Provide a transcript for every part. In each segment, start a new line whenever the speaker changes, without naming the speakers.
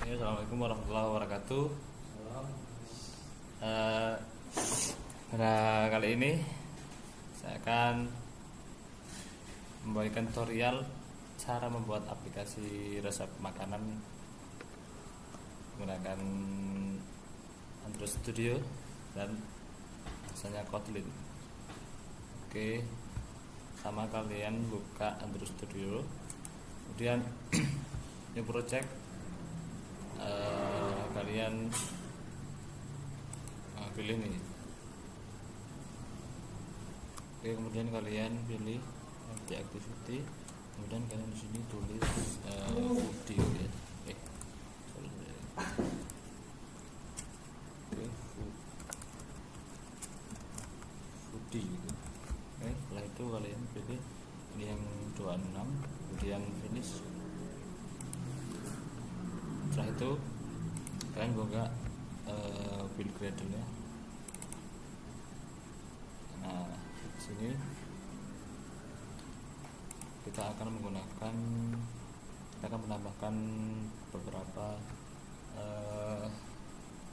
Ya, Assalamualaikum warahmatullahi wabarakatuh. Eh, Pada kali ini saya akan membagikan tutorial cara membuat aplikasi resep makanan menggunakan Android Studio dan misalnya Kotlin. Oke, sama kalian buka Android Studio, kemudian new project. Kalian pilih nih. Oke, kemudian kalian pilih activity, kemudian kalian di sini tulis foodie ya. Oke, foodie gitu. Oke, setelah itu kalian pilih ini yang 26, kemudian finish. Setelah itu kalian buka build gradle ya. Nah, di sini kita akan menambahkan beberapa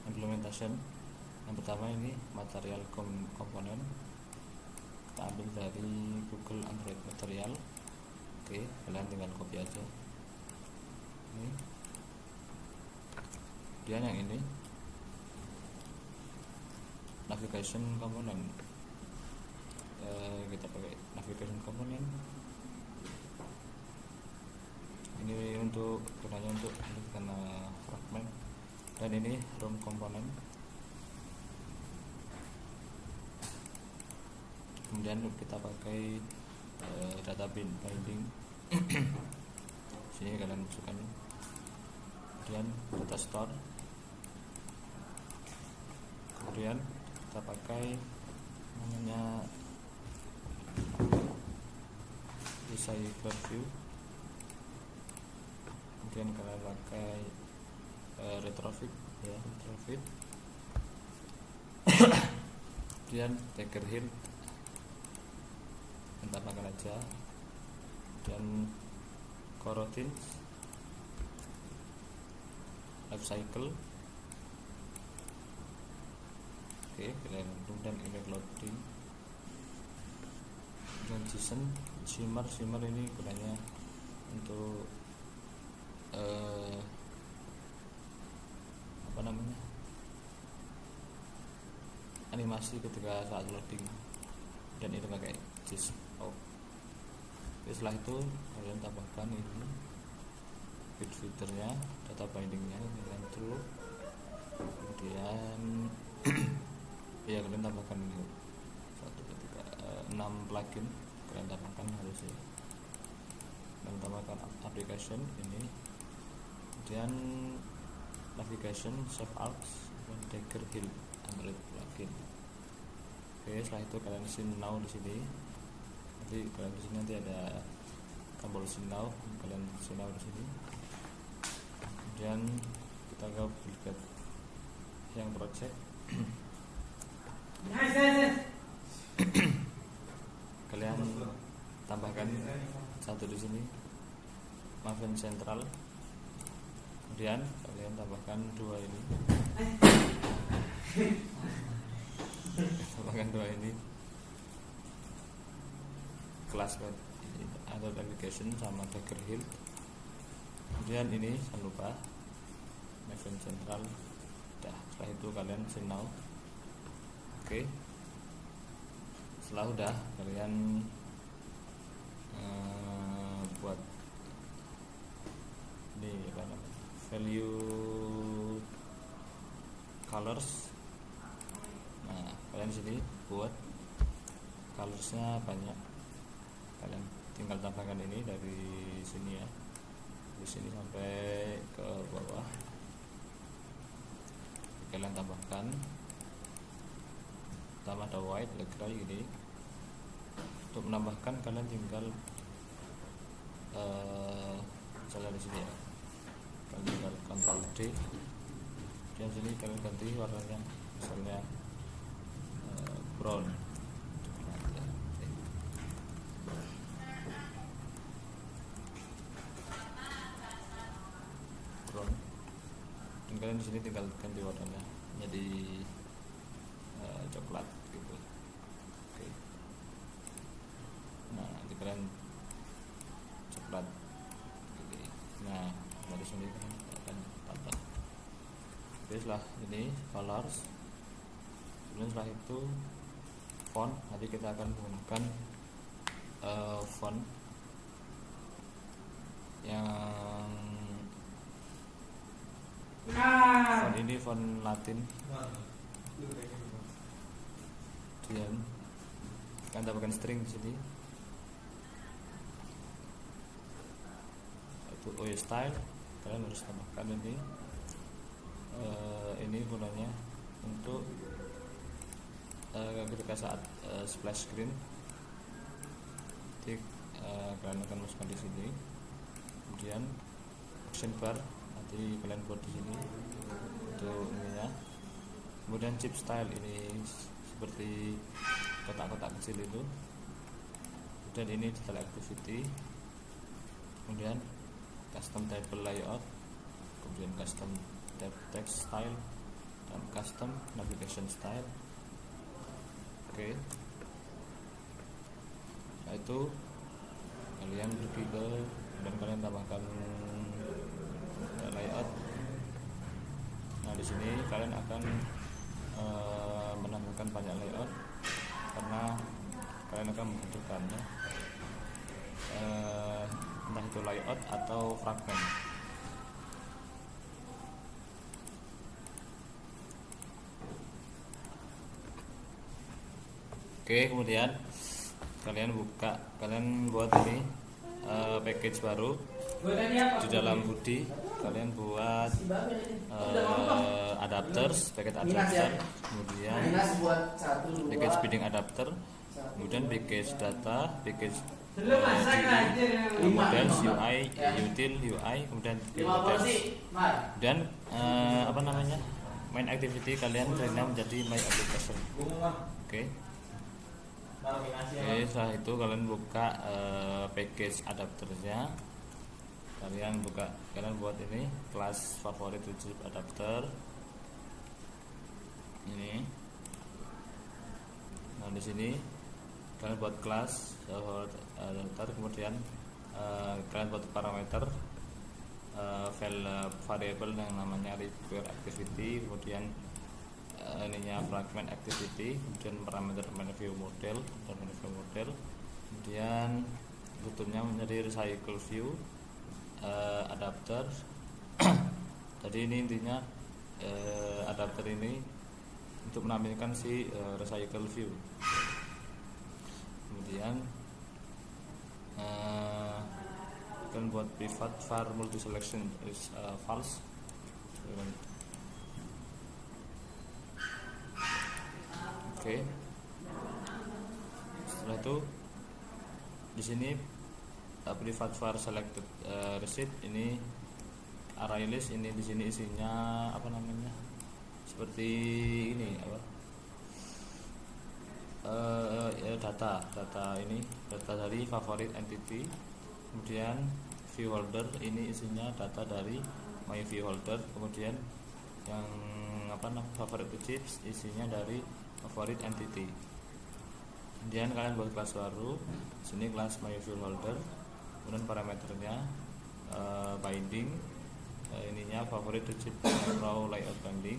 implementation. Yang pertama ini material komponen, kita ambil dari Google Android Material. Oke, kalian tinggal copy aja ini. Kemudian yang ini navigation komponen, kita pakai navigation komponen ini untuk gunanya untuk karena fragment, dan ini room komponen. Kemudian kita pakai data binding. Sini kalian masukkan, kemudian data store, kemudian kita pakai namanya receiver view, kemudian kalian pakai retrofit ya, retrofit. Kemudian tagger hint tambahkan aja, dan coroutines, life cycle. Oke, kemudian image loading, dan shimmer ini gunanya untuk animasi ketika saat loading, dan itu pakai gis. Setelah itu kalian tambahkan ini bit filternya, data bindingnya, kalian true. Kemudian ya kalian tambahkan ini 6 plugin, kalian tambahkan harusnya, dan tambahkan application ini, kemudian navigation, save arcs, dan tagger hill Android plugin. Oke, setelah itu kalian sin now di sini. Nanti kalian di sini nanti ada tombol sin now, kalian sin now di sini. Kemudian kita ke build yang project. Kalian tambahkan satu di sini, Maven Central. Kemudian kalian tambahkan dua ini. Tambahkan dua ini, class web atau navigation sama tagger hill. Kemudian ini jangan lupa Maven Central. Setelah itu kalian sin now. Oke, setelah udah kalian buat ini value colors. Nah, kalian sini buat colorsnya banyak, kalian tinggal tambahkan ini dari sini ya, di sini sampai ke bawah. Kalian tambahkan, pertama ada white, gray ini. Untuk menambahkan kalian tinggal misalnya di sini ya, kalian tinggal Ctrl D, dan sini kalian ganti warnanya, misalnya brown. dan kalian di sini tinggal ganti warnanya jadi coklat gitu. Oke. Nah nanti kalian coklat gitu. Nah dari sini kalian akan tambah. Oke, setelah ini colors, kemudian setelah itu font. Nanti kita akan menggunakan font yang font ini font Latin. Kemudian akan tambahkan string di sini. Itu OS style, kalian harus tambahkan ini gunanya untuk ketika saat splash screen. Jadi kalian akan masukkan di sini. Kemudian action bar nanti kalian buat di sini untuk ininya. Kemudian chip style ini seperti kotak-kotak kecil itu. Dan ini detail activity. Kemudian custom table layout, kemudian custom tab text style, dan custom navigation style. Oke. Nah itu kalian pergi ke dan kalian tambahkan layout. Nah di sini kalian akan menambahkan banyak layout karena kalian akan membutuhkannya, entah itu layout atau fragment. Oke, kemudian kalian buat ini package baru. Di dalam body kalian buat adapters, package adapter, kemudian package bidding adapter, kemudian package data, package model UI, util UI, kemudian models, dan main activity kalian rename menjadi my application. Oke. Oke, setelah itu kalian buka package adapternya. Kalian buat ini kelas favorit widget adapter ini. Nah di sini kalian buat kelas adapter, kemudian kalian buat parameter variable yang namanya require activity, kemudian ininya fragment activity, kemudian parameter view model dan view model, kemudian butuhnya menjadi recycle view adapter. Jadi ini intinya adapter ini untuk menampilkan si recycle view. Kemudian kan buat private var multi selection is false. Oke. Setelah itu di sini private var selected receipt ini array list ini di sini isinya seperti ini data dari favorite entity, kemudian view holder ini isinya data dari my view holder, kemudian yang favorite widgets isinya dari favorite entity. Kemudian kalian buat kelas baru, sini kelas my view holder, kemudian parameternya binding, ininya favorite widget row layout binding,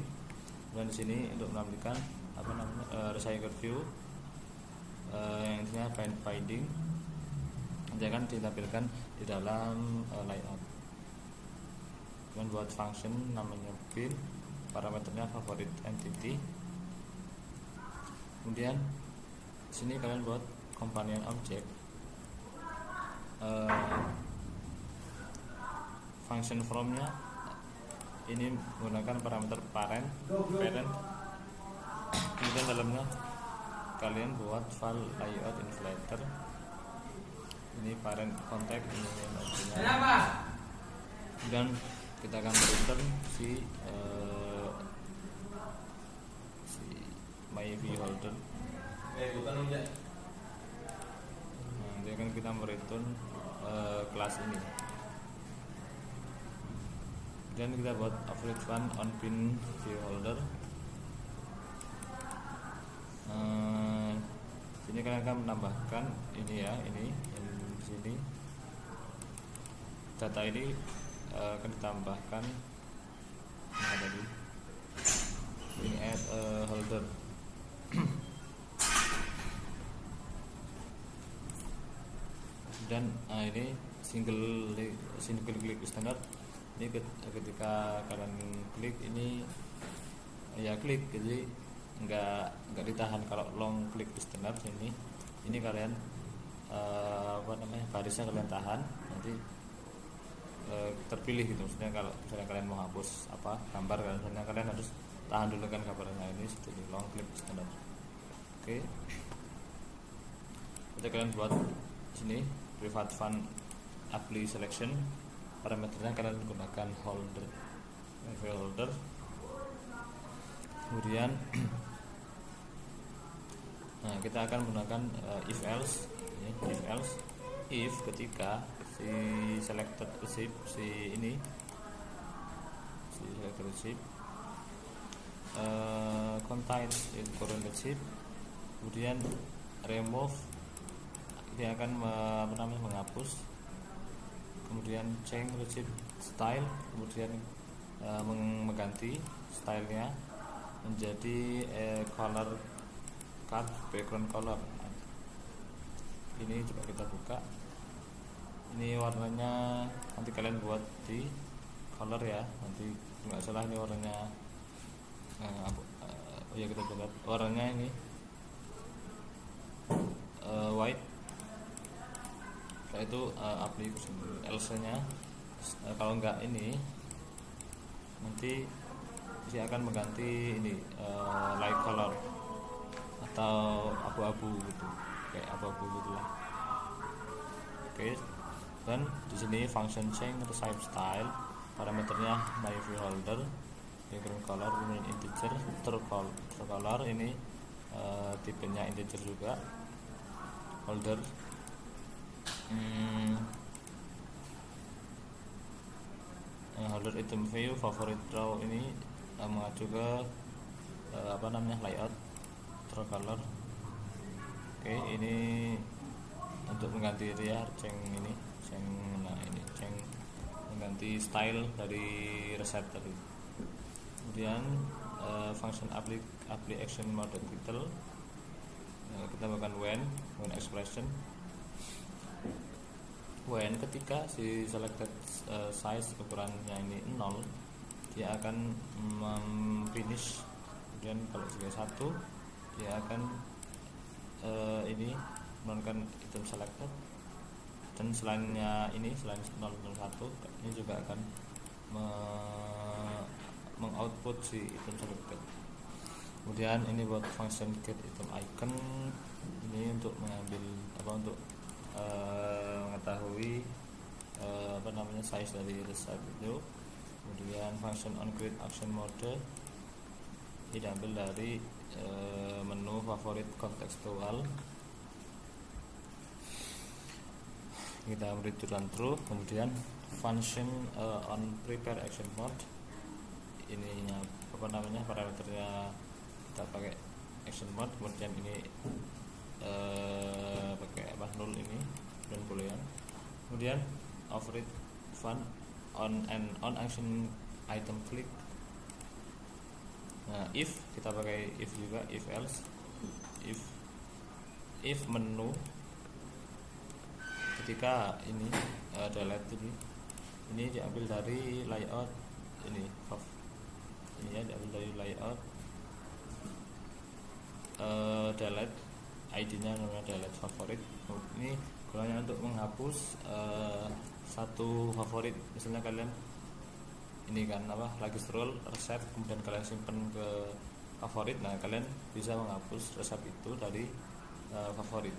dan di sini untuk menampilkan recycle view yang intinya binding nanti akan ditampilkan di dalam layout. Kemudian buat function namanya bin, parameternya favorite entity. Kemudian sini kalian buat companion object, function from-nya ini menggunakan parameter parent. Kemudian dalamnya kalian buat file layout inflator, ini parent contact, ini objeknya. Dan kita akan return si my view holder. Nanti akan kita mereturn kelas ini. Kemudian kita buat favorite fun on pin view holder. Sini kalian akan menambahkan ini ya, ini di sini data ini akan ditambahkan tadi ini add holder. Dan ini single click standard. Ini ketika kalian klik ini ya klik, jadi nggak ditahan. Kalau long click standard ini kalian barisnya kalian tahan, nanti terpilih gitu. Maksudnya kalau misalnya kalian mau hapus gambar, misalnya kalian harus tahan dulu kan gambarnya, ini seperti long click standard. Oke, kita kalian buat sini private fun apply selection. Parameternya kalian gunakan holder, kemudian nah kita akan menggunakan if else. If ketika si selected receipt contains current receipt, kemudian remove, dia akan menghapus, kemudian change receipt style, kemudian mengganti stylenya menjadi color card background color. Ini coba kita buka, ini warnanya nanti kalian buat di color ya, nanti nggak salah ini warnanya ya kita buat warnanya ini white. Setelah itu apply else nya. Kalau enggak ini nanti dia akan mengganti ini light color atau abu-abu gitu, kayak abu-abu gitulah. Oke, dan di sini function change type style, parameternya my view holder, background color, kemudian integer, true color, ini tipenya integer juga, holder. Holder item view favorite row, ini mengacu ke layout, true color. Oke, ini untuk mengganti itu ya, change mengganti style dari reset tadi. Kemudian function apply action mode title, kita bahkan when expression. When ketika si selected size ukurannya ini 0, dia akan finish. Kemudian kalau sebagai 1, dia akan ini menonton item selected, dan selainnya ini selain 0 dan 1 ini juga akan mengoutput si item selected. Kemudian ini buat function get item icon, ini untuk mengambil untuk mengetahui size dari result itu. Kemudian function on create action mode ini diambil dari menu favorit kontekstual. Kita beri turunan true. Kemudian function on prepare action mode, ininya parameternya kita pakai action mode. Kemudian ini pakai null ini dan boolean. Kemudian override fun on action item click. Nah, if kita pakai if juga, if else, if menu ketika ini delete ini diambil dari layout ini ya, diambil dari layout delete, ID-nya namanya delete favorit. Ini gunanya untuk menghapus satu favorit. Misalnya kalian ini kan lagi scroll resep, kemudian kalian simpen ke favorit, nah kalian bisa menghapus resep itu dari favorit.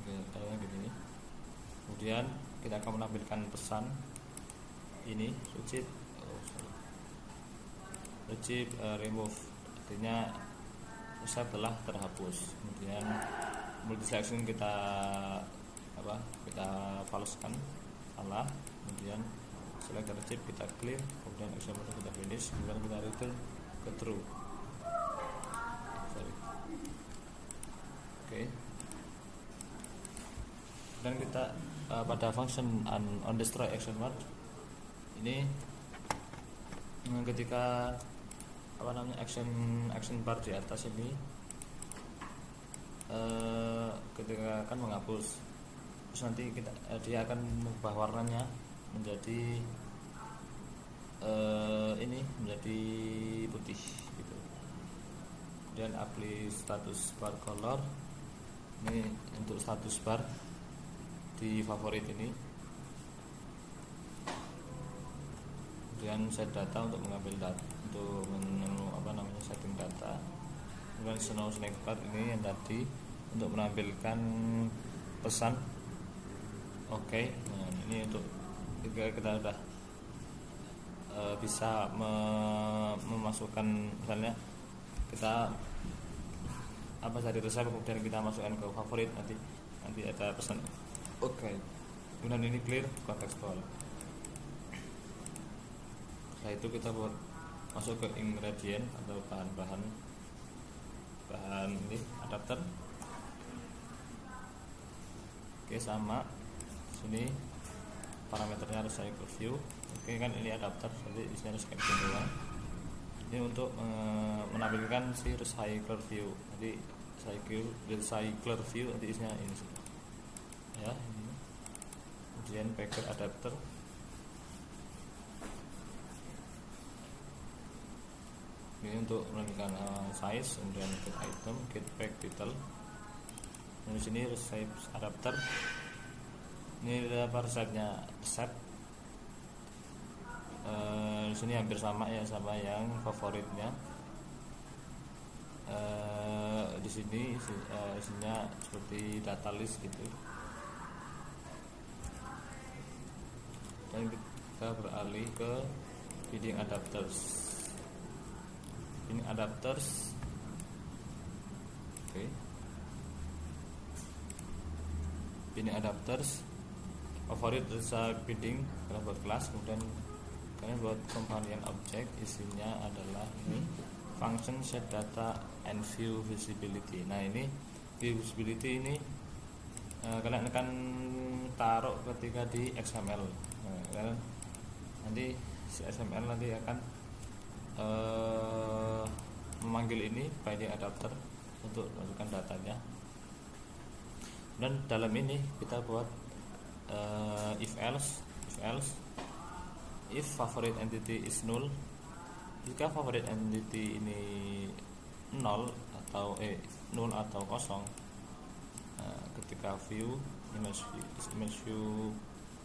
Oke, caranya gini. Kemudian kita akan menampilkan pesan ini receipt remove, artinya resep telah terhapus. Kemudian multi selection kita kita falsekan salah, kemudian select chip kita clear, kemudian example kita finish, kemudian kita return ke true. Oke. Dan kita pada function on destroy action word ini ketika action bar di atas ini ketika akan menghapus, terus nanti dia akan mengubah warnanya menjadi ini menjadi putih gitu. Dan apply status bar color, ini untuk status bar di favorit ini. Kemudian set data untuk mengambil data, untuk setting data. Kemudian snow snake bar ini yang tadi untuk menampilkan pesan. Oke. Nah, ini untuk kita sudah bisa memasukkan, misalnya kita dari resep, kemudian kita masukkan ke favorit, nanti ada pesan. Oke. Kemudian ini clear contextual. Setelah itu kita buat masuk ke ingredient atau bahan ini adapter. Oke, sama sini parameternya harus cycle view. Oke, kan ini adapter, jadi isinya harus kayak gitu doang. Ini untuk menampilkan si recycler view. Jadi recycler view nanti isinya ini sih. Ya, ini. Kemudian packer adapter. Ini untuk menentukan size, kemudian get item, get pack detail. Di sini recipe adapter. Ini resepnya resep. Di sini hampir sama ya, sama yang favoritnya. Di sini isinya seperti data list gitu. Dan kita beralih ke bidding adapters. Ini adapters. Oke. Ini adapters favorit bisa bidding, kalian buat kelas, kemudian kalian buat companion object, isinya adalah ini function set data and view visibility. Nah, ini view visibility ini kalian akan taruh ketika di XML. Nah, nanti si XML nanti akan memanggil ini binding adapter untuk masukkan datanya. Dan dalam ini kita buat if favorite entity is null. Jika favorite entity ini null atau kosong, ketika view image view,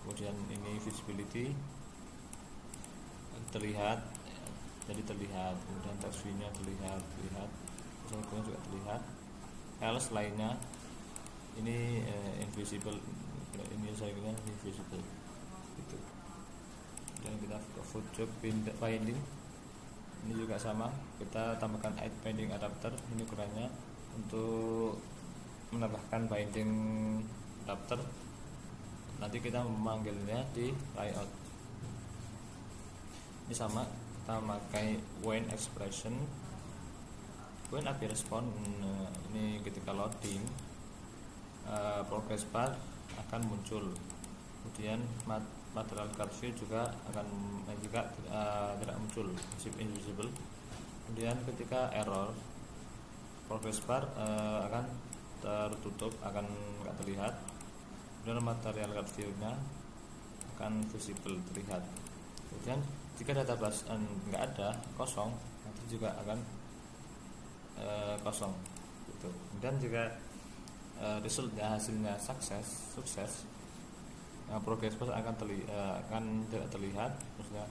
kemudian ini visibility terlihat, kemudian text view nya terlihat, kemudian juga terlihat. Else lainnya ini invisible, ini saya kira invisible gitu. Dan kita ke footjob binding, ini juga sama, kita tambahkan add binding adapter. Ini ukurannya untuk menambahkan binding adapter, nanti kita memanggilnya di layout. Ini sama, kita memakai when expression, when appear response. Ini ketika loading progress bar akan muncul, kemudian material card view juga tidak muncul, invisible. Kemudian ketika error, progress bar akan tertutup, akan tidak terlihat. Kemudian material card view nya akan visible, terlihat. Kemudian jika database nggak ada, kosong, nanti juga akan kosong gitu. Dan jika resultnya, hasilnya sukses, progress bar akan tidak terlihat, maksudnya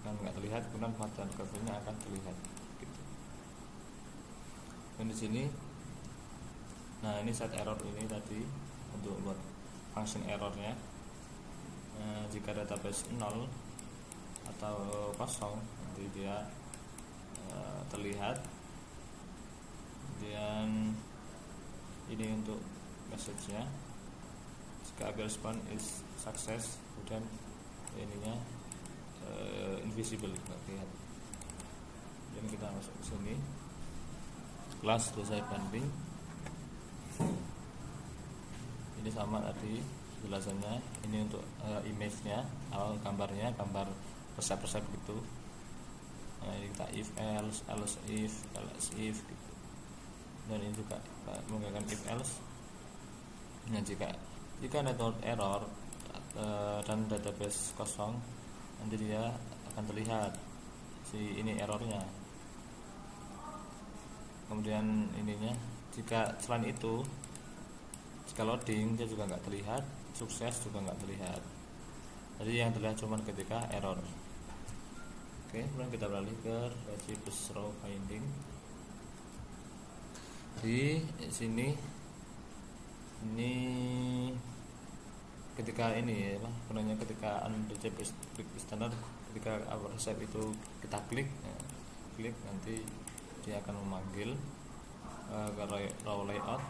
akan nggak terlihat, kemudian material curve-nya akan terlihat gitu. Dan di sini, nah ini set error ini tadi untuk buat function errornya. Jika database 0 atau kosong, nanti dia terlihat. Kemudian ini untuk message nya, jika API response is success, kemudian ininya invisible, nggak kelihatan. Dan kita masuk ke sini, kelas selesai banding. Ini sama tadi penjelasannya. Ini untuk image-nya, gambarnya, gambar resep-resep gitu. Nah, ini kita if else, else if gitu. Dan ini juga menggunakan if else. Nah, jika network error dan database kosong, nanti dia akan terlihat si ini errornya. Kemudian ininya, jika selain itu, jika loading dia juga nggak terlihat, sukses juga nggak terlihat. Jadi yang terlihat cuma ketika error. Oke, kemudian kita beralih ke Regibus row binding. Di sini ini ketika ini ya, ketika unreachable standard, ketika resep itu kita klik nanti dia akan memanggil ke row layout,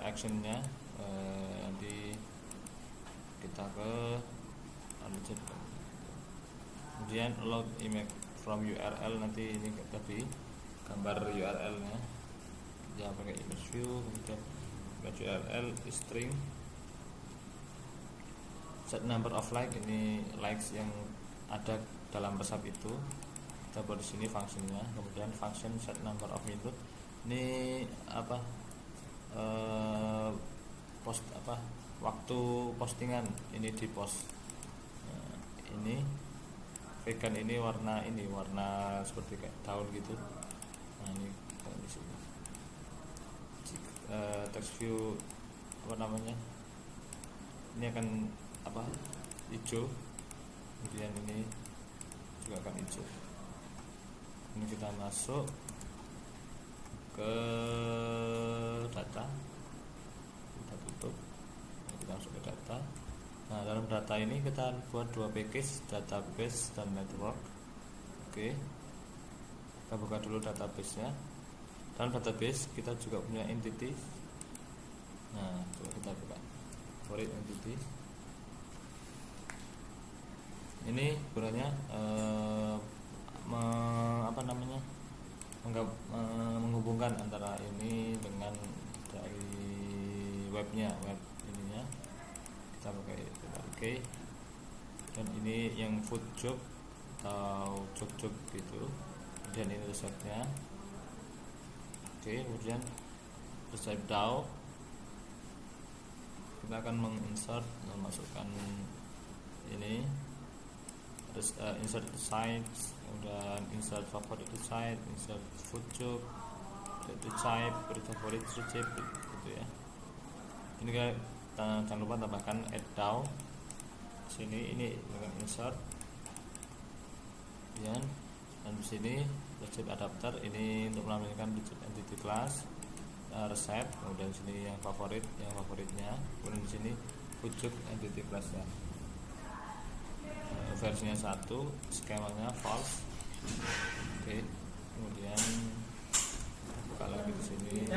actionnya nanti kita ke unreachable. Kemudian load image from URL, nanti ini tadi gambar URL nya ya pakai image view. Kemudian URL string, set number of ini likes yang ada dalam resep itu, kita buat di sini fungsinya. Kemudian function set number of minute, ini apa waktu postingan ini di post. Nah, ini vegan ini warna seperti kayak daun gitu. Nah, ini di sini text view ini akan hijau, kemudian ini juga akan hijau. Ini kita masuk ke data, kita tutup, kita masuk ke data. Nah, dalam data ini kita buat dua package, database dan network. Oke, kita buka dulu database nya. Dalam database kita juga punya entity. Nah, coba kita buka for entity. Ini gunanya menghubungkan antara ini dengan dari webnya, web ininya kita pakai oke. Dan ini yang food job atau job gitu, dan ini resepnya. Oke, kemudian resep DAO kita akan menginsert, memasukkan ini insert sites, kemudian insert favorite site, insert food job, type, favorite receipt gitu ya. Ini jangan lupa tambahkan add DAO sini, ini dengan insert ya. Dan di sini receipt adapter ini untuk menampilkan receipt entity class, resep, kemudian di sini yang favoritnya, kemudian di sini food entity class ya. Versinya 1, skemanya false. Oke, kemudian buka lagi di sini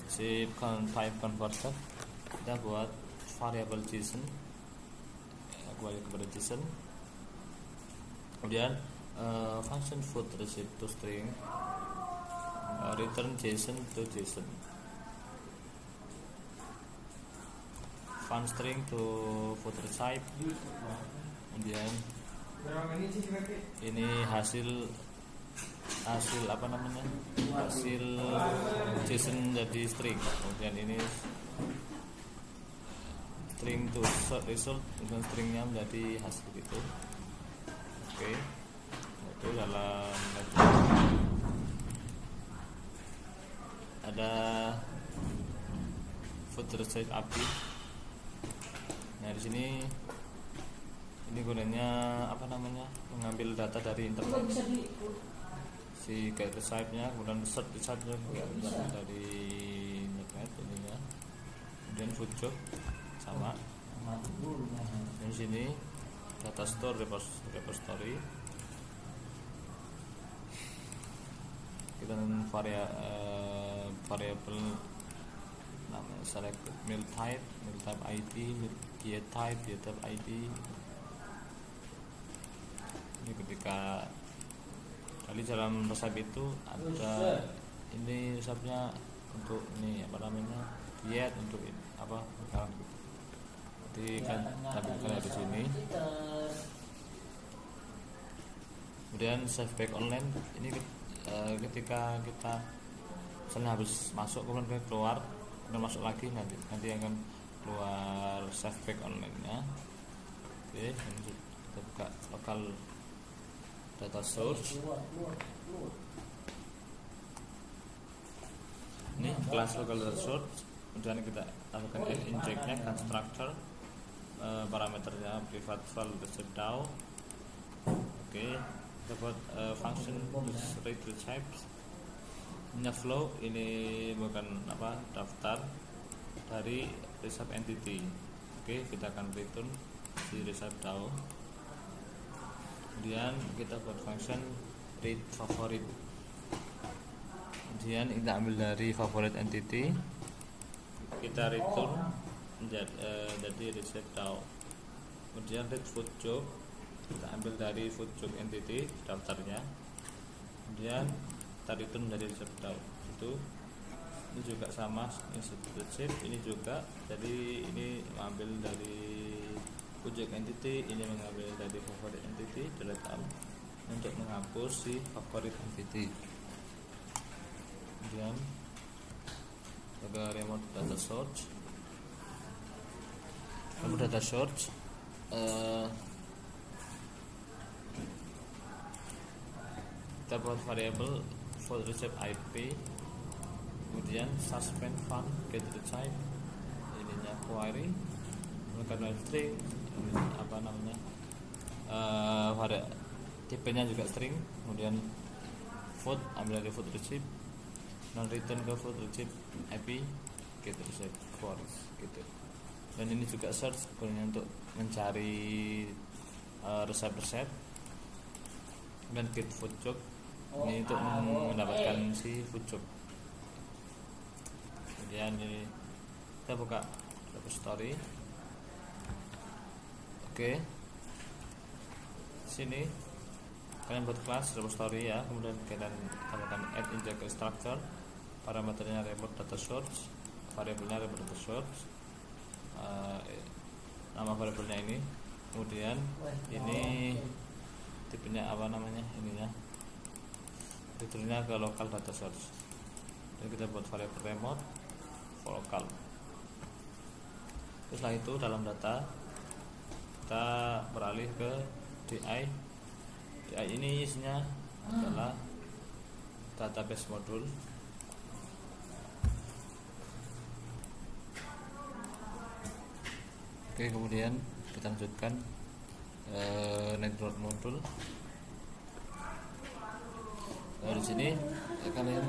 si type converter, kita buat variable JSON, kembali kepada JSON. Kemudian function food receipt to string, return JSON to JSON, fun string to food receipt. Kemudian ini hasil hasil JSON jadi string. Kemudian ini string to result, dan stringnya menjadi hasil gitu. Oke, itu dalam ada food receipt API. Nah, di sini ini gunanya mengambil data dari internet, si get receipt-nya, kemudian search receipt-nya dari internet ininya. Kemudian food job sama. Dan di sini data store repository, kita variable select mail type ID, gear type ID. Ini ketika kali dalam resep itu ada ini resepnya untuk ini apa namanya diet untuk apa sekarang gitu. Jadi kan tampilkan di sini. Kemudian save back online ini ketika kita misalnya habis masuk kemudian keluar dan masuk lagi nanti akan keluar save back online nya. Oke, kita buka local data source. Ini kelas local data source, kemudian kita tambahkan injectnya constructor, parameternya private file reset DAO. Oke, kita buat function read recipes. Ini flow, ini bukan apa daftar dari recipe entity. Oke, kita akan return si recipe DAO. Kemudian kita buat function read favorite. Kemudian kita ambil dari favorite entity, kita return jadi recipe DAO. Kemudian read food job, kita ambil dari food job entity daftarnya. Kemudian kita return dari recipe DAO itu. Ini juga sama, ini recipe, ini juga. Jadi ini mengambil dari objek entity, ini mengambil dari favorite entity, delete all untuk menghapus si favorite entity. Kemudian ke remote data source. Remote data source kita buat variable for receipt IP, kemudian suspend fund get recipe, ininya query, kemudian string, ini apa namanya tipenya juga string, kemudian food ambil dari food receipt, non return ke food receipt IP get recipe queries gitu. Dan ini juga search gunanya untuk mencari resep-resep, dan get food job ini untuk mendapatkan si food job. Kemudian ini kita buka repository. Oke, sini kalian buat kelas repository ya, kemudian kalian tambahkan add inject structure, parameternya remote data source, variabelnya remote data source, nama variabelnya ini, kemudian ini tipenya apa namanya ininya, returnnya ke local data source, dan kita buat variabel remote for local. Terus setelah itu dalam data kita beralih ke DI. DI ini isinya adalah database modul. Oke, kemudian kita lanjutkan network modul. Di sini kalian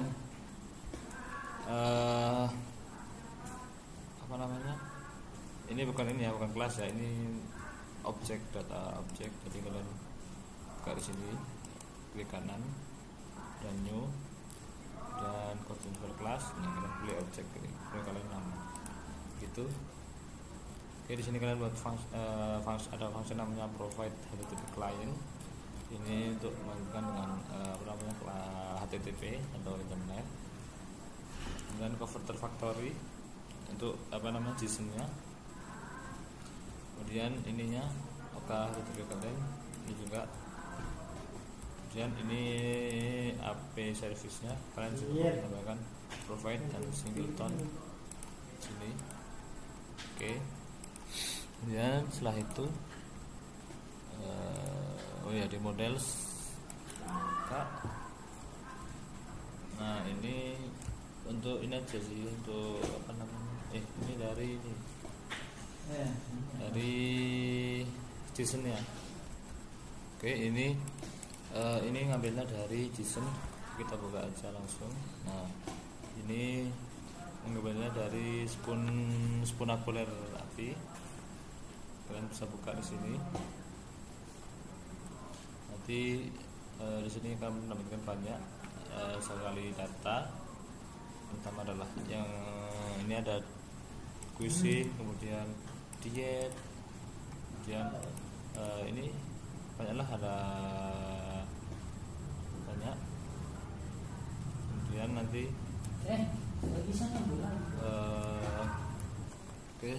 apa namanya? Ini bukan ini ya, bukan kelas ya, ini objek, data objek. Jadi kalian buka di sini, klik kanan dan new dan configure class. Nah, kalian pilih objek ini, kalian nama gitu. Oke, di sini kalian buat ada function namanya provide HTTP client. Ini untuk melakukan dengan apa namanya HTTP atau internet. Dan converter factory untuk apa namanya JSON-nya. Kemudian ininya HTTP kalian ini juga. Kemudian ini AP service-nya kalian juga tambahkan provide dan singleton sini. Oke. Kemudian setelah itu oh ya, di model Kak. Nah, ini untuk ini aja sih, untuk apa namanya? Ini dari ini. Dari JSON ya. Oke, ini ngambilnya dari JSON. Kita buka aja langsung. Nah, ini mengambilnya dari spoonakular API. Kalian bisa buka di sini. Nanti di sini akan mendapatkan banyak sekali data. Pertama adalah yang ini ada cuisine, kemudian diet, kemudian ini banyaklah, ada banyak. Kemudian nanti oke,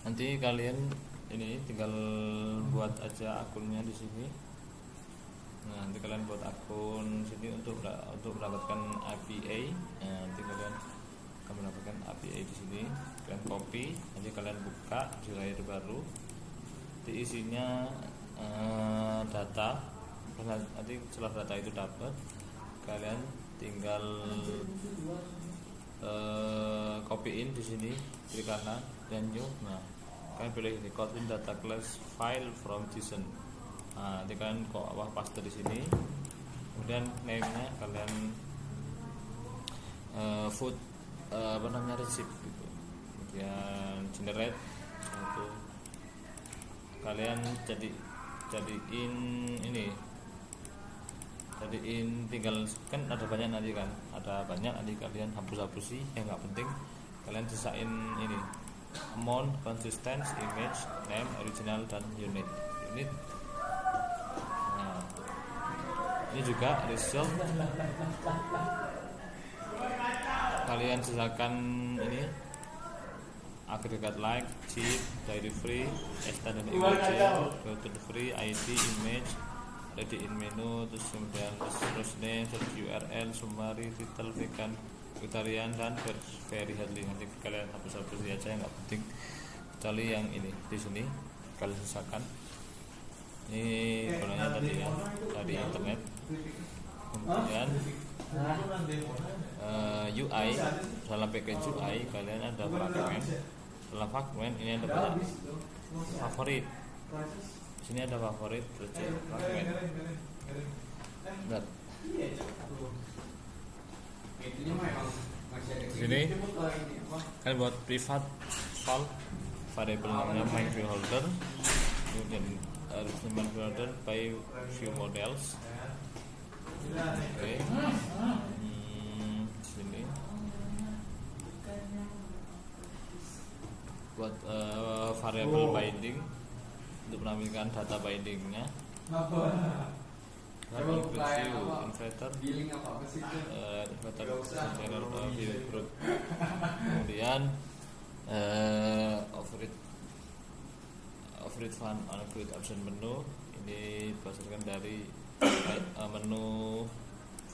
nanti kalian ini tinggal buat aja akunnya di sini. Nah, nanti kalian buat akun sini untuk mendapatkan APA. Nah, nanti kalian akan mendapatkan APA di sini. Kalian copy, nanti kalian buka di layar baru. Nanti isinya data. Nanti setelah data itu dapat, kalian tinggal copyin di sini klik kanan dan new. Nah, kalian pilih ini copy data class file from JSON. Nah, nanti kalian kok paste di sini. Kemudian name-nya kalian food receipt gitu. Kemudian generate itu kalian jadiin ini. Jadiin tinggal kan ada banyak nanti kalian hapus-hapusi yang nggak penting, kalian sisain ini amount, consistency, image, name, original, dan unit. Nah, ini juga result kalian sisakan ini agregat like, chip, diary free, extended image, filter free, ID, image, ready in menu, terus kemudian source name, search URL, summary, title, vegan, vegetarian, dan very healthy. Nanti kalian hapus-hapus aja yang nggak penting, kecuali yang ini di sini kalian sisakan. Ini gunanya tadi ya, dari internet. Kemudian UI, dalam package UI kalian ada fragment. Dalam fragment ini ada banyak favorit. Sini ada favorit, terus fragment. Bentar. Sini kalian buat privat file variable namanya my view holder, kemudian simpan folder by view models. Oke. Sini buat variable binding untuk menampilkan data bindingnya. Inverter view group. Kemudian override fun on option menu ini berdasarkan dari menu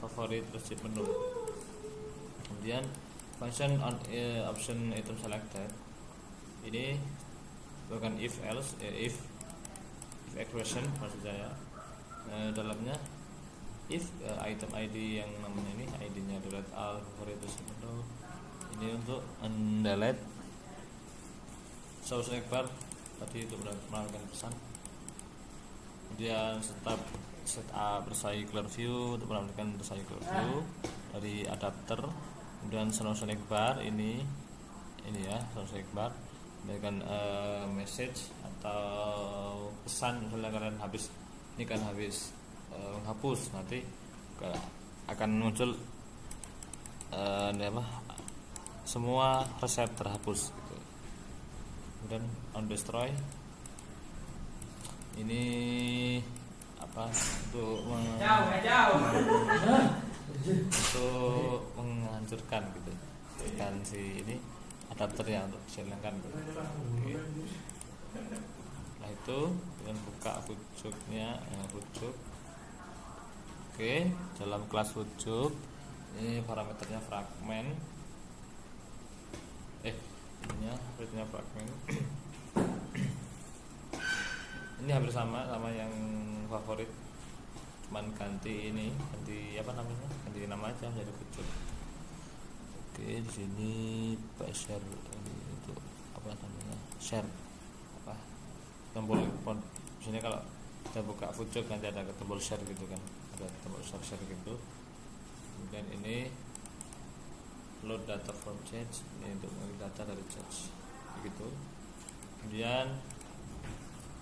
favorit receipt menu. Kemudian function on option item selected ini bukan if else, if expression maksud saya. Dalamnya if item ID yang namanya ini ID-nya delete all favorit receipt menu ini untuk delete source bar tadi itu melakukan pesan. Kemudian setup recycler view untuk menampilkan recycler view dari adapter. Kemudian select bar ini ya, select bar dengan message atau pesan. Misalnya kalian habis menghapus, nanti akan muncul semua resep terhapus gitu. Kemudian on destroy ini untuk menghancurkan gitu kan si ini adapternya untuk dihilangkan gitu. Oke. Setelah itu dengan buka wujudnya wujud. Oke, dalam kelas wujud ini parameternya fragment ininya fragment ini hampir sama yang favorit, cuman ganti nama aja menjadi wujud. Oke, di sini share ini itu share tombol di sini. Kalau kita buka wujud nanti ada tombol share gitu kan, ada tombol share gitu. Kemudian ini load data from change, ini untuk mengambil data dari change begitu. Kemudian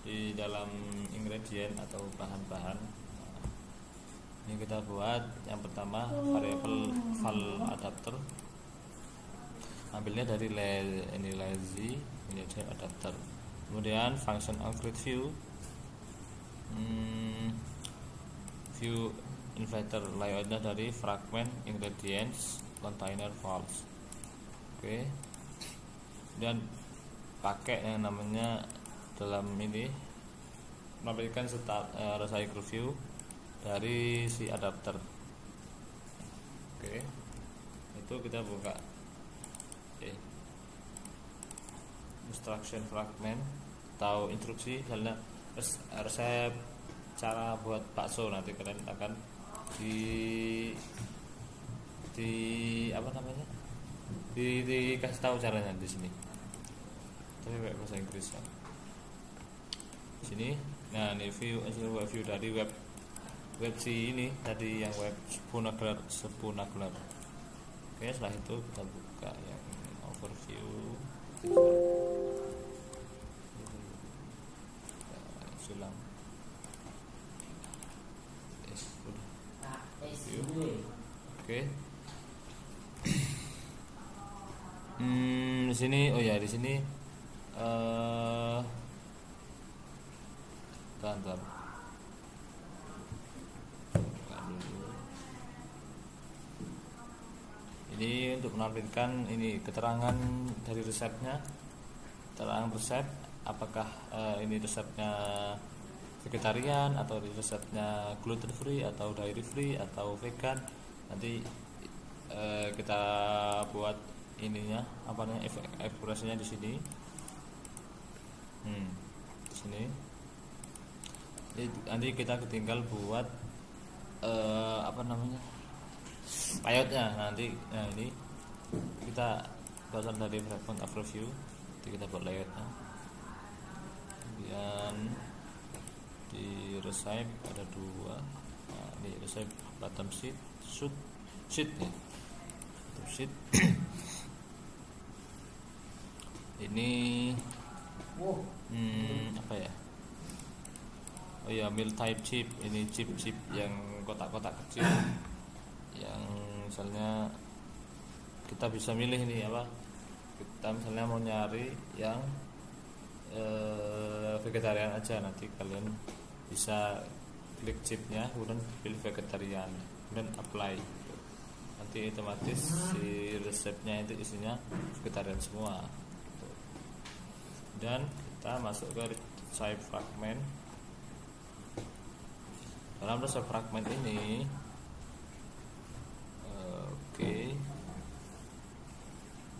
di dalam ingredient atau bahan-bahan ini kita buat yang pertama variable val adapter. ambilnya dari ini lazy media adapter. Kemudian function on create view, view inverter, layoutnya dari fragment ingredients container false. Oke, dan pakai yang namanya dalam ini menampilkan recycle view dari si adapter. Oke, itu kita buka instruction fragment atau instruksi, misalnya resep cara buat bakso, nanti kalian akan di apa namanya, dikasih tahu caranya di sini, tapi pakai bahasa Inggris ya. Di sini, nah ini view dari web si ini tadi, yang web Spunagular. Oke, setelah itu kita buka yang overview. Sulam. Oke. Di sini, oh ya, di sini bentar. Ini untuk menampilkan ini keterangan dari resepnya, keterangan resep, apakah ini resepnya vegetarian atau resepnya gluten free atau dairy free atau vegan. Nanti kita buat ininya, apa namanya, ekspresinya di sini. Di sini. Jadi, nanti kita tinggal buat apa namanya, layoutnya nanti. Nah, ini kita berasal dari fragment overview, jadi kita buat layoutnya. Kemudian di recipe ada dua. Nah, ini recipe bottom sheet, sheet ya, bottom sheet. Ini apa ya? Oh ya, meal type chip. Ini chip yang kotak-kotak kecil, yang misalnya kita bisa milih ini apa, kita misalnya mau nyari yang vegetarian aja, nanti kalian bisa klik chipnya, kemudian pilih vegetarian, kemudian apply, nanti otomatis si resepnya itu isinya vegetarian semua. Dan kita masuk ke recipe fragment. Dalam recipe fragment ini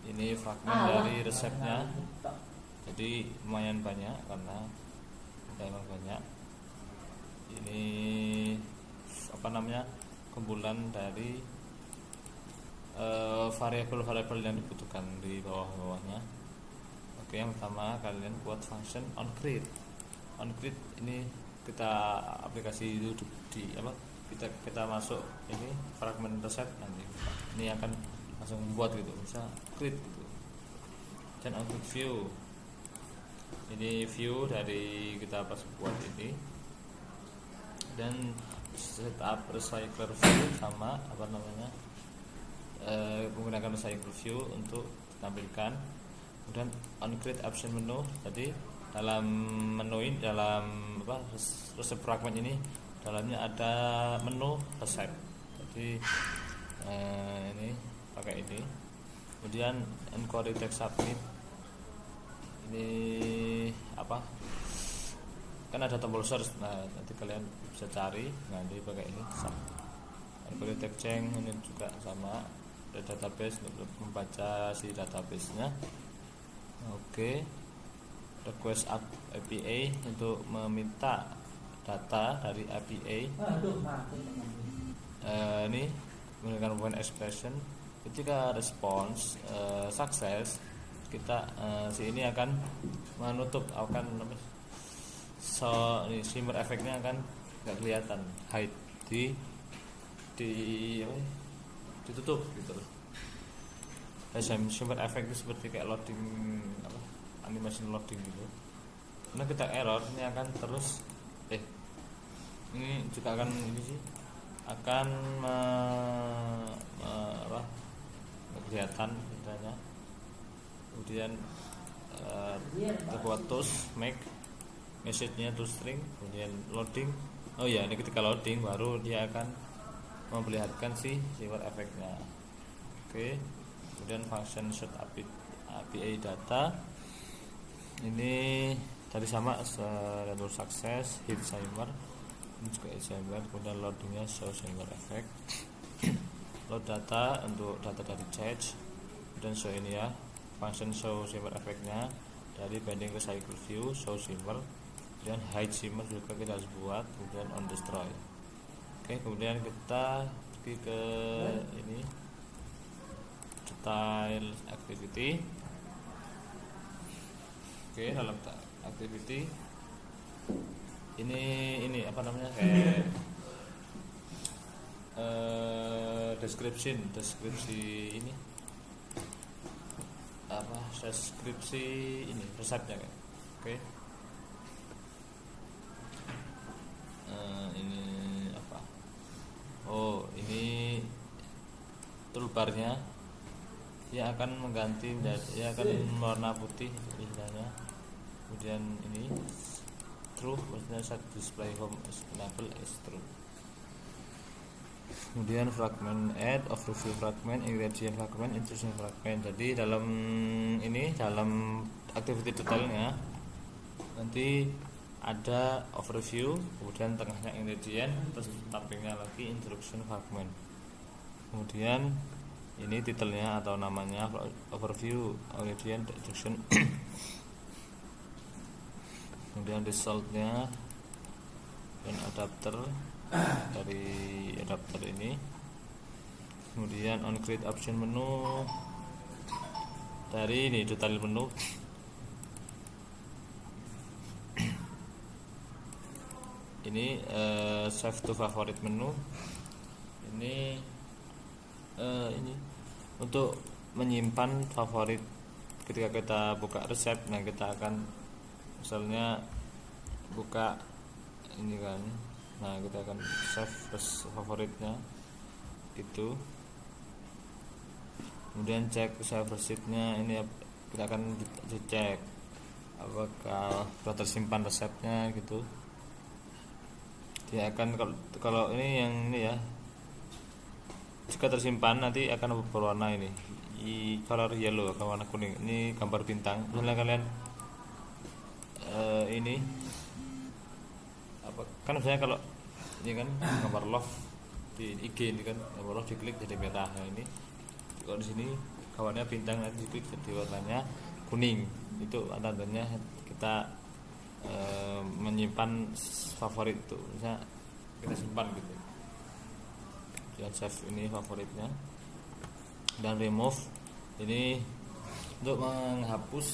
ini fragmen dari resepnya, jadi lumayan banyak karena memang banyak. Ini apa namanya, kumpulan dari variabel-variabel yang dibutuhkan di bawahnya. Oke, yang pertama kalian buat function on create. On create ini kita aplikasi itu di apa, kita masuk ini fragmen resep, nanti ini akan langsung membuat gitu, bisa create gitu. Dan on view, ini view dari kita pas buat ini. Dan setup recycler view sama apa namanya, menggunakan recycle view untuk ditampilkan. Kemudian on create option menu, jadi dalam menu ini, dalam apa, resep fragment ini dalamnya ada menu resep, jadi ini pakai ini. Kemudian enquire text submit, ini apa, kan ada tombol search, nah nanti kalian bisa cari, nanti pakai ini. Enquire text change ini juga sama, ada database untuk membaca si database-nya. Oke, request API untuk meminta data dari API. Ini menggunakan point expression. Ketika response sukses, kita si ini akan menutup, akan shimmer efeknya akan nggak kelihatan, hide ditutup gitu loh. Shimmer effect itu seperti kayak loading apa, animation loading gitu. Karena kita error, ini akan terus ini juga akan ini sih akan kelihatan katanya kemudian terbuat toast make message-nya to string, kemudian loading. Oh ya, ini ketika loading baru dia akan memperlihatkan si receiver effect-nya. Oke, kemudian function set API data ini tadi sama return success, hit timer, ini juga hit timer, kemudian loadingnya show timer effect. Load data untuk data dari charge, dan show ini ya, function show shimmer effect-nya dari binding ke cycle view show shimmer, dan hide shimmer juga kita harus buat, kemudian on destroy. Oke, kemudian kita pergi ke ini detail activity. Oke, dalam activity ini apa namanya, kayak deskripsi ini apa, deskripsi ini resepnya kan. Oke. Ini apa, oh ini toolbarnya dia akan mengganti, dia akan warna putih istilahnya. Kemudian ini true, maksudnya set display home is enable is true. Kemudian fragment add, overview fragment, ingredient fragment, intrusion fragment. Jadi dalam activity detailnya nanti ada overview, kemudian tengahnya ingredient, terus sampingnya lagi instruction fragment. Kemudian ini titelnya atau namanya overview, ingredient, instruction. Kemudian resultnya dan adapter dari adapter ini. Kemudian on create option menu dari ini detail menu. Ini save to favorite menu. Ini untuk menyimpan favorit ketika kita buka resep. Nah, kita akan misalnya buka ini kan, nah kita akan save favoritnya itu. Kemudian cek save receipt-nya, ini kita akan cek apakah sudah tersimpan resepnya gitu. Dia akan kalau ini yang ini ya, jika tersimpan nanti akan berwarna ini color yellow, akan warna kuning. Ini gambar bintang. Misalnya kalian ini apa kan, misalnya kalau ini kan gambar love di IG ini kan, gambar love diklik jadi merah. Nah, ini kalau di sini kawannya bintang, nanti diklik jadi warnanya kuning. Itu tandanya kita menyimpan favorit itu, misalnya kita simpan gitu. Dan save ini favoritnya, dan remove ini untuk menghapus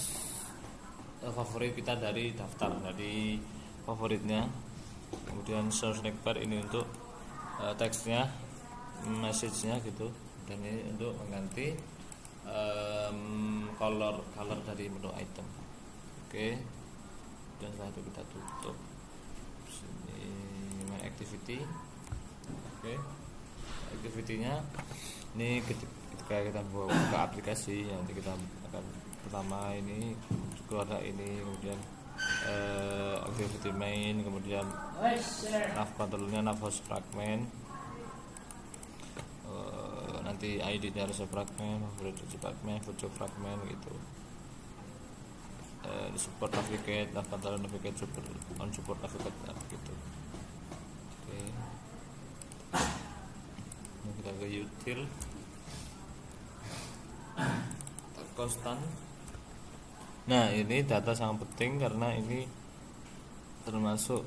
favorit kita dari daftar, dari favoritnya. Kemudian show snack bar ini untuk teksnya, message-nya gitu, dan ini untuk mengganti color dari menu item. Oke, dan setelah itu kita tutup sini my activity. Oke, activity-nya ini ketika kita buka aplikasi, nanti kita akan pertama ini keluarga ini, kemudian activity main, kemudian nav controlnya, nav host fragment, nanti ID nya harus fragment, fragment, virtual fragment gitu. Di support navigate, nav control navigate, support on support navigate gitu. Oke. Nah, kita ke util konstan. Nah, ini data sangat penting karena ini termasuk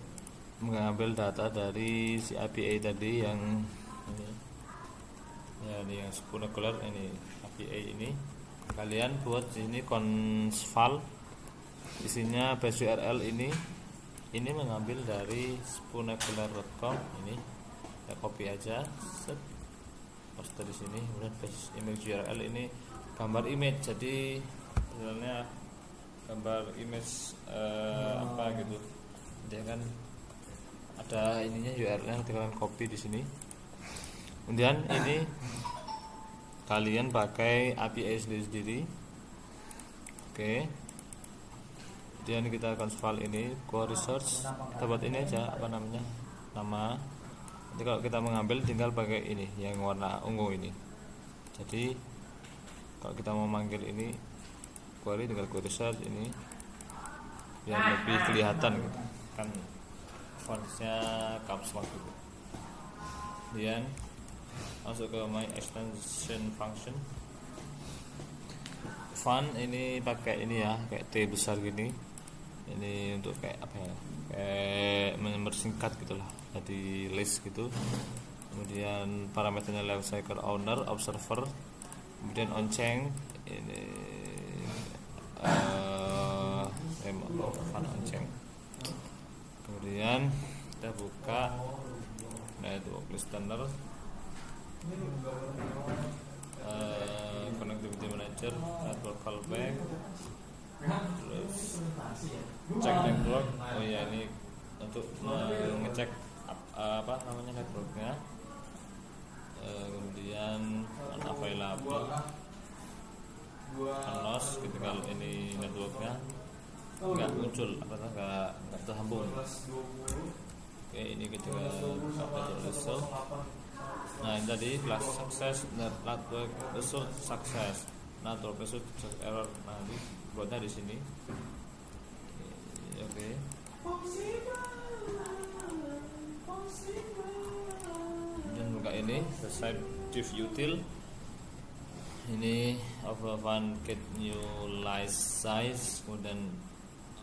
mengambil data dari si API tadi yang ini. Ya, ini yang spoonekular ini API ini. Kalian buat sini consval, isinya base URL ini mengambil dari spoonekular.com. Ini ya, copy aja, set, paste di sini. Kemudian base image URL ini gambar image, jadi sebenarnya gambar image apa gitu. Dia kan ada ininya URL, tinggal copy di sini. Kemudian ini kalian pakai API sendiri. Oke. Kemudian kita akan file ini query search, kita buat ini aja apa namanya, nama. Jadi kalau kita mengambil tinggal pakai ini yang warna ungu ini. Jadi kalau kita mau manggil ini query, tinggal query search ini biar lebih kelihatan gitu kan, fontnya caps lock gitu. Kemudian masuk ke my extension function. Font ini pakai ini ya, kayak T besar gini. Ini untuk kayak apa ya, kayak mempersingkat gitulah, jadi list gitu. Kemudian parameternya life cycle owner, observer, kemudian onchain ini font onchain. Kemudian kita buka network listener, connectivity manager, network fallback, terus cek network. Oh ya, ini untuk mengecek apa namanya networknya. Kemudian unavailable, unlost gitu kalau ini networknya nggak muncul apa nggak tersambung. Oke, ini kita network result. Nah, ini tadi class success, network result success, network result error. Nah, ini buatnya di sini. Oke. Dan buka ini site div util. Ini overrun get new list size, kemudian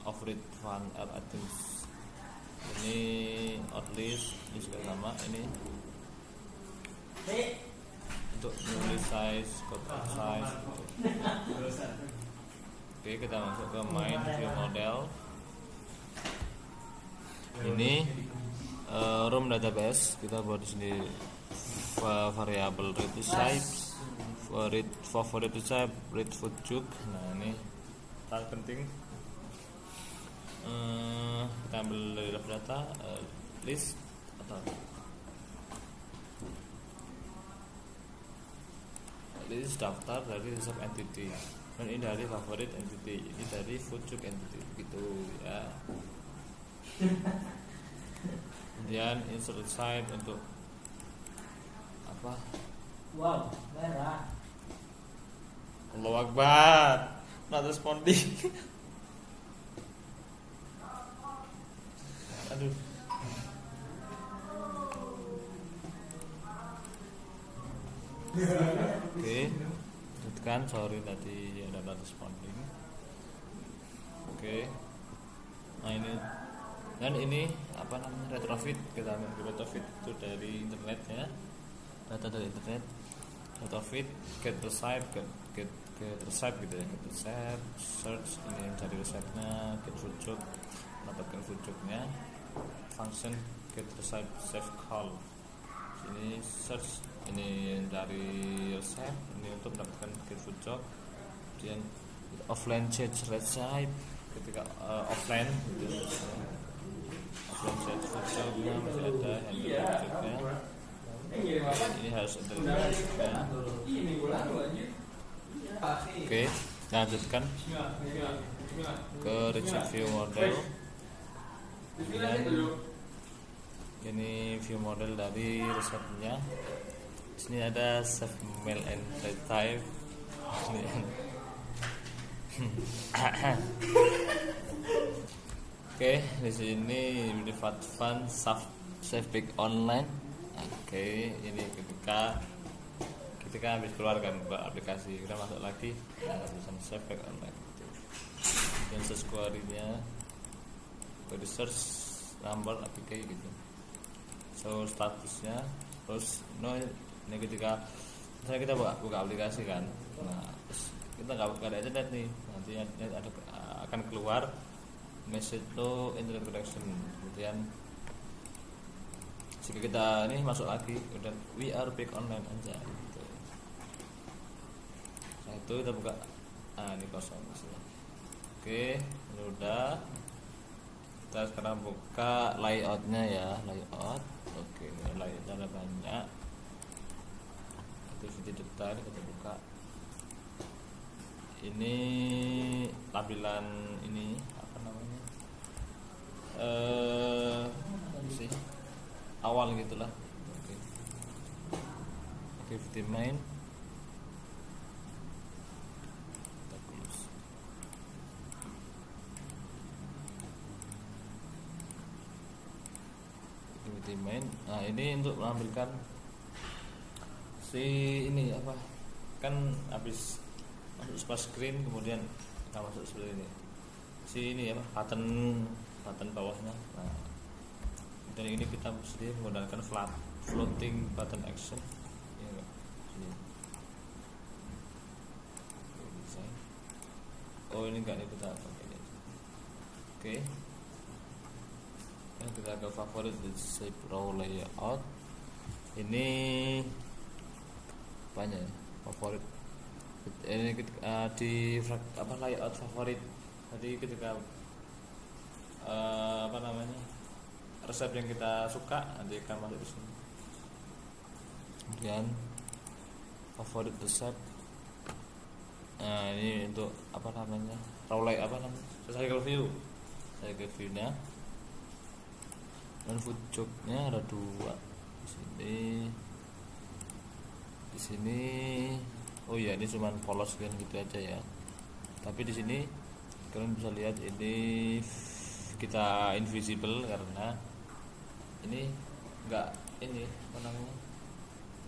override fun items. Ini outlist ini juga sama ini. Untuk new list size, code size. Oke, kita masuk ke main view model. Ini room database, kita buat di sini variable read to type, favorite to type, read food juk. Nah, ini hal penting. Kita ambil dari data list atau list daftar dari sub entity, dan ini dari favorite entity, ini dari food juk entity gitu ya. Kemudian insert site untuk apa?
Wow, merah.
Allahu Akbar, not responding. Aduh. Oke, kan sorry tadi ada not responding. Oke. Nah, ini dan ini apa namanya, retrofit. Kita ambil retrofit itu dari internet ya, data dari internet. Retrofit get recipe, get recipe gitu ya, get recipe search, ini cari resepnya, get rujuk, mendapatkan rujuknya. Function get recipe save call, ini search, ini dari resep, ini untuk mendapatkan get rujuk. Kemudian offline change recipe ketika offline gitu. Offline change rujuknya masih ada handle rujuknya. Ini harus ada ya. Oke, lanjutkan ke retrieve view model. Kemudian ini view model dari resepnya. Di sini ada save mail and type. Oke, di sini default fund save pick online. Oke, ini ketika habis keluarkan aplikasi, kita masuk lagi, bisa save back online. Dan search query-nya, query search number APK gitu. So statusnya, terus ini ketika misalnya kita buka aplikasi kan, nah terus kita nggak ada internet nih, nanti ada akan keluar message to internet connection. Kemudian jika kita ini masuk lagi, udah we are back online aja gitu. Nah, itu kita buka, nah ini kosong misalnya. Oke, ini udah. Kita sekarang buka layoutnya ya, layout. Oke, ini layoutnya ada banyak. Activity detail kita buka. ini tampilan ini apa namanya sih awal gitulah. Oke. Activity main kita close. Activity main. Nah ini untuk menampilkan si ini apa kan habis masuk splash screen kemudian kita masuk seperti ini si ini apa button bawahnya. Nah dan ini kita mesti menggunakan floating button action ya enggak sini. Oh ini enggak nih kita pakai ini. Oke. Yang kita ke favorit di shape row layout ini banyak ya, favorit ini di apa layout favorit. Jadi ketika apa namanya resep yang kita suka nanti akan masuk di sini. Kemudian favorit resep. Nah ini untuk apa namanya raw layout apa namanya cycle view nya dan food jobnya ada dua di sini. Oh iya ini cuman polos kan gitu aja ya. Tapi di sini kalian bisa lihat ini kita invisible karena ini enggak ini apa namanya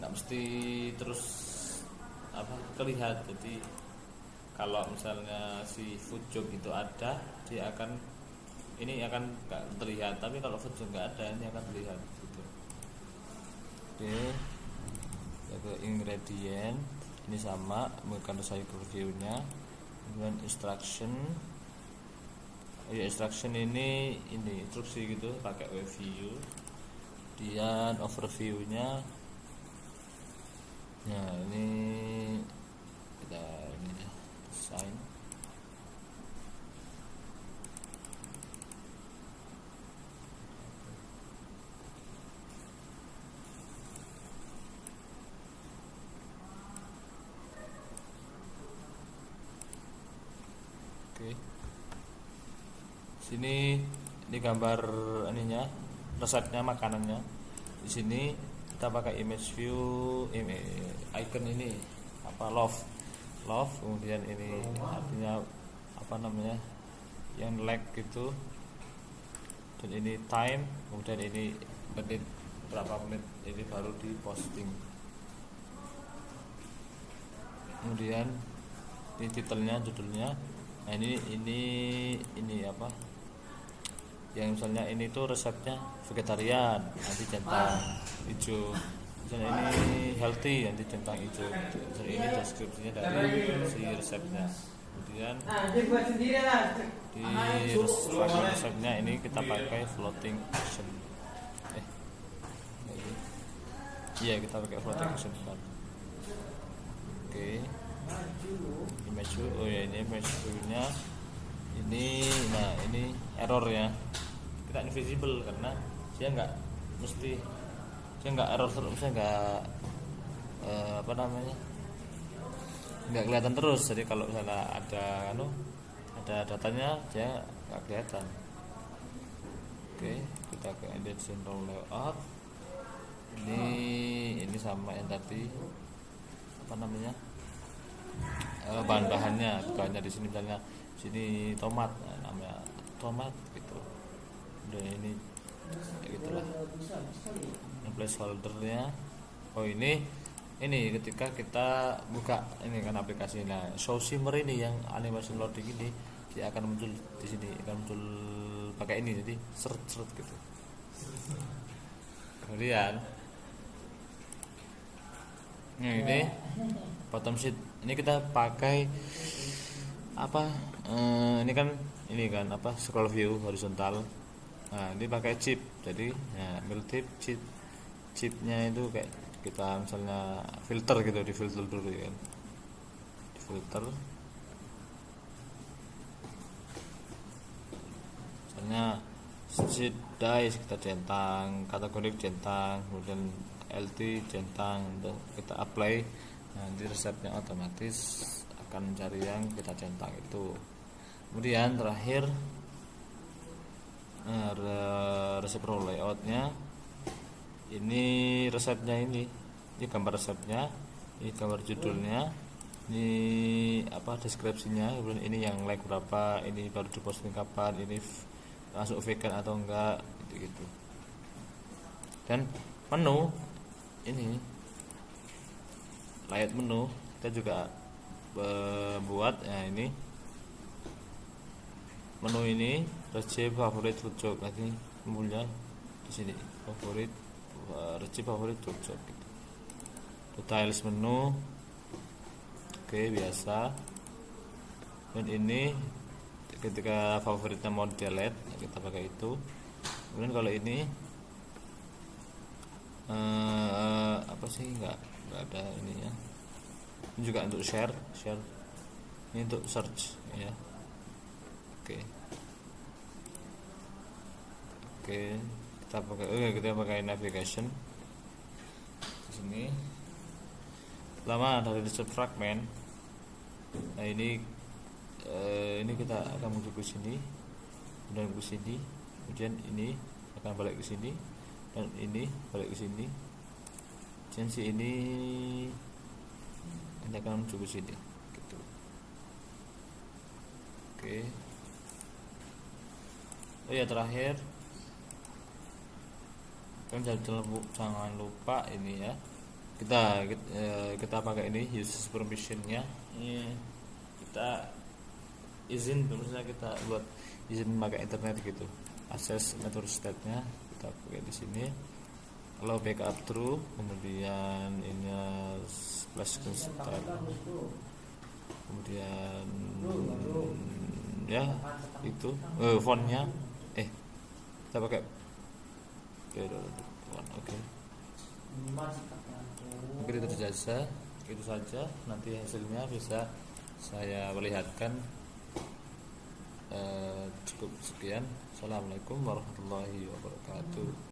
enggak mesti terus apa terlihat. Jadi kalau misalnya si food job itu ada dia akan ini akan enggak terlihat, tapi kalau food job enggak ada ini akan terlihat gitu. Oke. Ke ingredient ini sama menggunakan cycle view nya. Kemudian instruction instruction ini instruksi gitu pakai web view. Kemudian overview nya nah ini kita ini design. Oke. Sini ini gambar ininya, resepnya makanannya. Di sini kita pakai image view, icon ini apa love, kemudian ini artinya apa namanya yang like gitu, dan ini time, kemudian ini menit berapa menit ini baru di posting. Kemudian ini titelnya, judulnya. Nah ini apa yang misalnya ini tuh resepnya vegetarian nanti centang hijau, misalnya ini healthy nanti centang hijau. Misalnya ini deskripsinya dari si resepnya. Kemudian di resepnya ini kita pakai floating action. Iya kita pakai floating action kan. Oke. Image view, oh ya ini image view-nya ini. Nah ini error ya, kita invisible karena dia nggak mesti error terus, saya nggak apa namanya nggak kelihatan terus. Jadi kalau misalnya ada datanya dia nggak kelihatan. Oke kita ke edit general layout. Ini sama yang tadi apa namanya bahan-bahannya di sini misalnya sini tomat, nah, namanya tomat gitu. Dan ini gitulah placeholdernya. Oh ini ketika kita buka ini kan aplikasi, nah show shimmer ini yang animasi loading ini dia akan muncul di sini, akan muncul pakai ini, jadi seret gitu. Kemudian ini bottom sheet ini kita pakai apa ini kan apa scroll view horizontal. Nah ini pakai chip, jadi ya multi chipnya itu kayak kita misalnya filter gitu, di filter dulu ya kan, di filter misalnya sheet dice kita centang, kategori centang, kemudian LT centang, dan kita apply. Nanti resepnya otomatis akan mencari yang kita centang itu. Kemudian terakhir resep roll layoutnya. Ini resepnya, ini gambar resepnya, ini gambar judulnya, ini deskripsinya, kemudian ini yang like berapa, ini baru diposting kapan, ini masuk vegan atau enggak gitu. Dan menu ini layout menu kita juga buat ya. Ini menu ini recipe favorit food job, nanti mulia di sini recipe favorit food job gitu. Details menu oke, biasa. Dan ini ketika favoritnya mau delete kita pakai itu. Kemudian kalau ini nggak ada ininya. Ini juga untuk share ini untuk search ya. Oke, kita pakai navigation di sini. Lama dari resep fragment. Nah ini kita akan menuju ke sini, kemudian ke sini, kemudian ini akan balik ke sini, dan ini balik ke sini. Dan ini akan menuju ke sini gitu. Oke. Oh ya, terakhir kan jangan lupa ini ya, kita pakai ini use permissionnya. Ini kita izin, misalnya kita buat izin pakai internet gitu, akses network state-nya kita pakai di sini. Kalau backup true, kemudian ini flash style, kemudian ya itu fontnya kita pakai oke. Mungkin itu saja, nanti hasilnya bisa saya perlihatkan. Cukup sekian. Assalamualaikum warahmatullahi wabarakatuh.